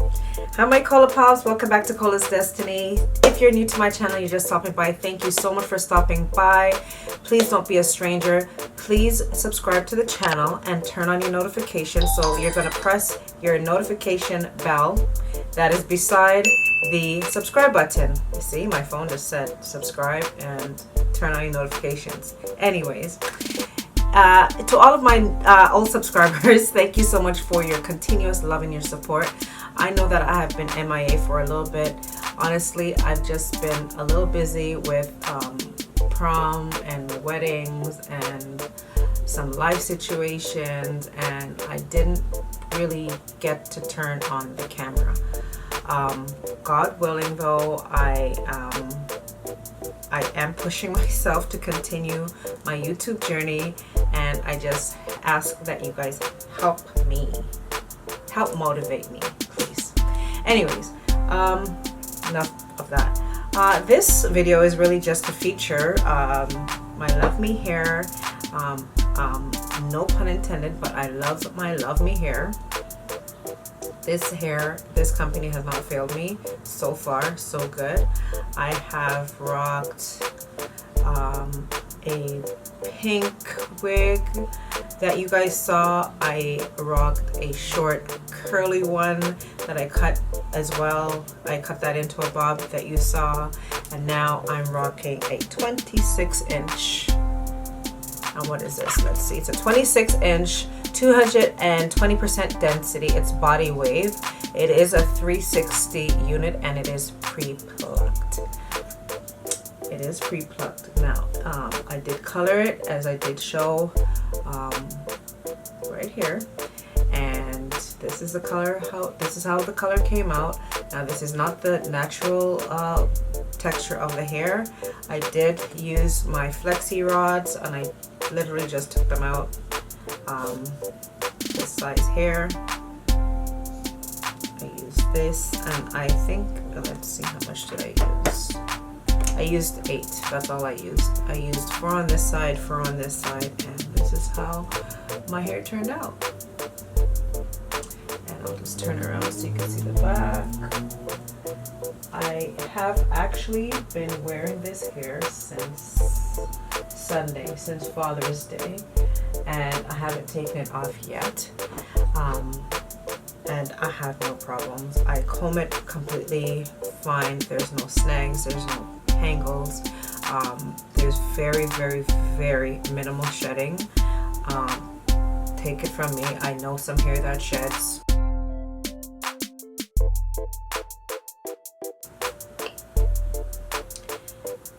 Hi my Colopops, welcome back to Cola's Destiny. If you're new to my channel, you're just stopping by, thank you so much for stopping by. Please don't be a stranger. Please subscribe to the channel and turn on your notifications. So you're going to press your notification bell that is beside the subscribe button. You see, my phone just said subscribe and turn on your notifications. Anyways, to all of my old subscribers, thank you so much for your continuous love and your support. I know that I have been MIA for a little bit. Honestly, I've just been a little busy with prom and weddings and some life situations, and I didn't really get to turn on the camera. God willing though, I am pushing myself to continue my YouTube journey, and I just ask that you guys help motivate me, please. Anyways, enough of that. This video is really just to feature my Luvme hair. No pun intended, but I love my Luvme hair. This company has not failed me. So far, so good. I have rocked a pink wig that you guys saw. I rocked a short curly one that I cut as well. I cut that into a bob that you saw, and now I'm rocking a 26-inch. And what is this? Let's see. It's a 26-inch, 220% density. It's body wave. It is a 360 unit, and it is pre-plucked. It is pre-plucked. Now, I did color it as I did show right here, and this is the color. This is how the color came out. Now, this is not the natural texture of the hair. I did use my flexi rods, and I literally just took them out. This size hair. I used this, and I think, let's see, how much did I use? I used 8. That's all I used. I used 4 on this side, 4 on this side, and this is how my hair turned out. And I'll just turn around so you can see the back. I have actually been wearing this hair since Sunday, since Father's Day, and I haven't taken it off yet. And I have no problems. I comb it completely fine. There's no snags, there's no tangles. There's very, very, very minimal shedding. Take it from me, I know some hair that sheds.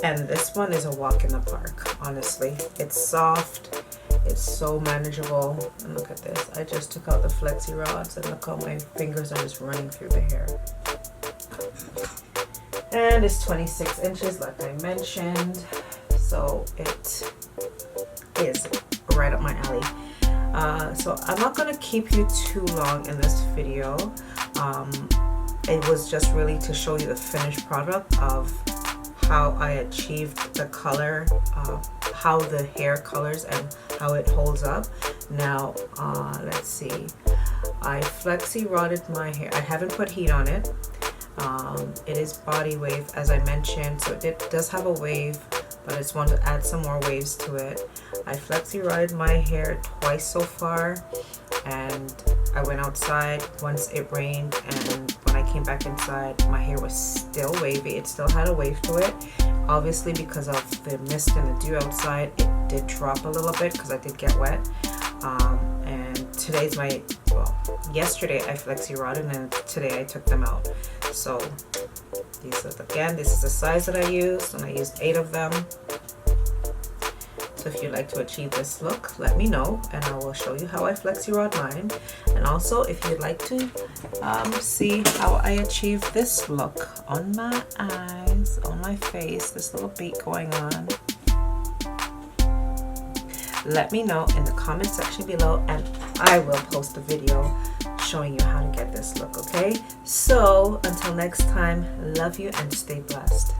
And this one is a walk in the park, honestly. It's soft, it's so manageable. And look at this, I just took out the flexi rods, and look how my fingers are just running through the hair. And it's 26 inches like I mentioned, so it is right up my alley. So I'm not going to keep you too long in this video. It was just really to show you the finished product of how I achieved the color, how the hair colors and how it holds up. Now, let's see. I flexi rodded my hair. I haven't put heat on it. It is body wave, as I mentioned, so it does have a wave, but I just want to add some more waves to it. I flexi rodded my hair twice so far, and I went outside once it rained, and when I came back inside, my hair was still wavy. It still had a wave to it. Obviously, because of the mist and the dew outside, it did drop a little bit because I did get wet. And today's my, well, yesterday I flexi rodded, and today I took them out. So these are, again, this is the size that I used, and I used 8 of them. So if you'd like to achieve this look, let me know, and I will show you how I flexi rod mine. And also, if you'd like to see how I achieve this look on my eyes, on my face, this little beat going on, let me know in the comment section below, and I will post a video showing you how to get this look, okay? So until next time, love you and stay blessed.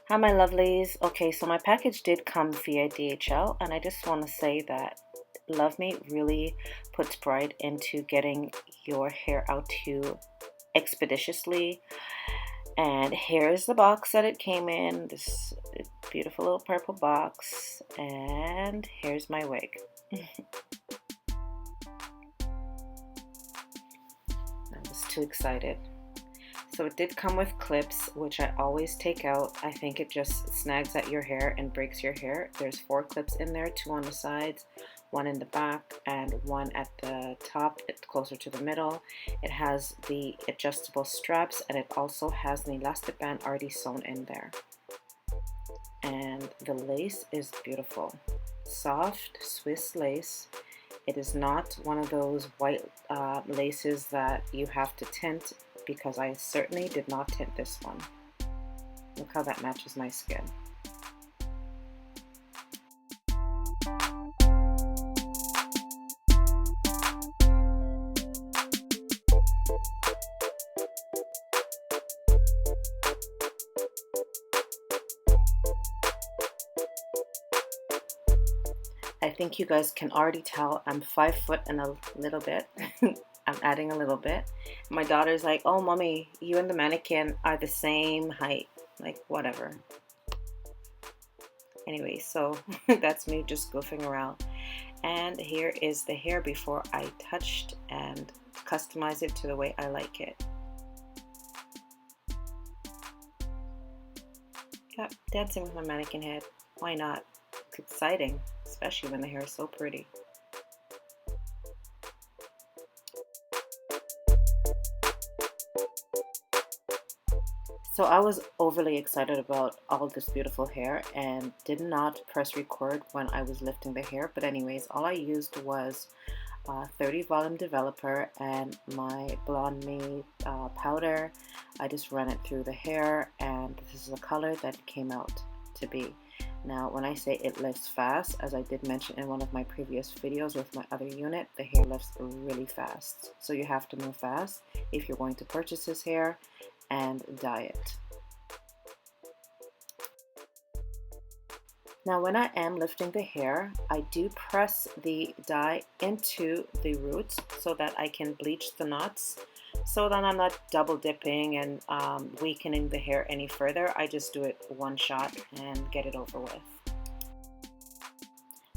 Hi my lovelies. Okay, so my package did come via DHL, and I just want to say that Luvme really puts pride into getting your hair out to you expeditiously. And here's the box that it came in, this beautiful little purple box, and here's my wig. I was too excited. So it did come with clips, which I always take out. I think it just snags at your hair and breaks your hair. There's 4 clips in there, 2 on the sides, 1 in the back, and 1 at the top, closer to the middle. It has the adjustable straps, and it also has an elastic band already sewn in there. And the lace is beautiful. Soft Swiss lace. It is not one of those white laces that you have to tint, because I certainly did not tint this one. Look how that matches my skin. I think you guys can already tell I'm 5 foot and a little bit. I'm adding a little bit. My daughter's like, oh, mommy, you and the mannequin are the same height. Like, whatever. Anyway, so that's me just goofing around. And here is the hair before I touched and customized it to the way I like it. Yep, dancing with my mannequin head. Why not? It's exciting, especially when the hair is so pretty. So I was overly excited about all this beautiful hair and did not press record when I was lifting the hair. But anyways, all I used was 30 volume developer and my Blondme powder. I just ran it through the hair, and this is the color that it came out to be. Now, when I say it lifts fast, as I did mention in one of my previous videos with my other unit, the hair lifts really fast. So you have to move fast if you're going to purchase this hair and dye it. Now, when I am lifting the hair, I do press the dye into the roots so that I can bleach the knots, so that I'm not double dipping and weakening the hair any further. I just do it one shot and get it over with.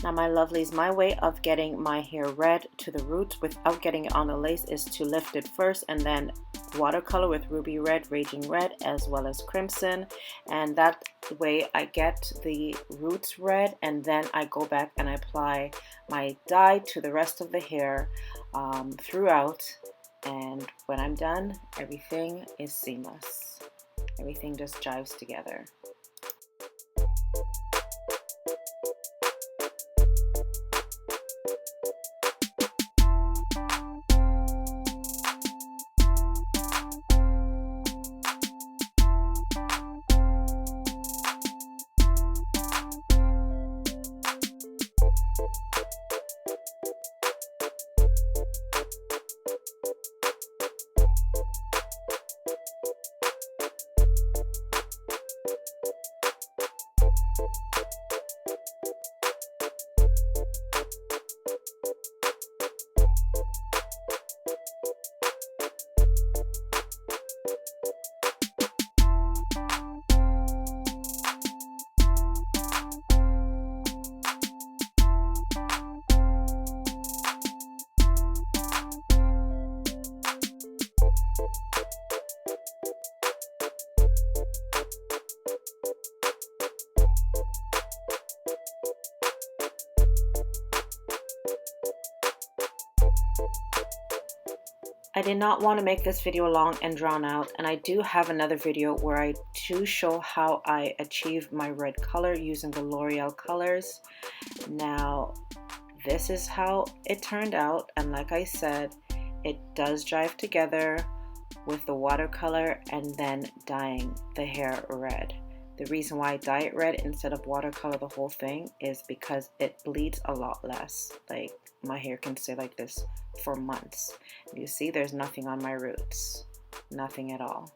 Now, my lovelies, my way of getting my hair red to the roots without getting it on the lace is to lift it first and then watercolor with ruby red, raging red, as well as crimson, and that way I get the roots red, and then I go back and I apply my dye to the rest of the hair throughout, and when I'm done, everything is seamless. Everything just jives together. I did not want to make this video long and drawn out, and I do have another video where I do show how I achieve my red color using the L'Oreal colors. Now, this is how it turned out, and like I said, it does jive together with the watercolor and then dyeing the hair red. The reason why I dye it red instead of watercolor the whole thing is because it bleeds a lot less. Like, my hair can stay like this for months. You see, there's nothing on my roots, nothing at all.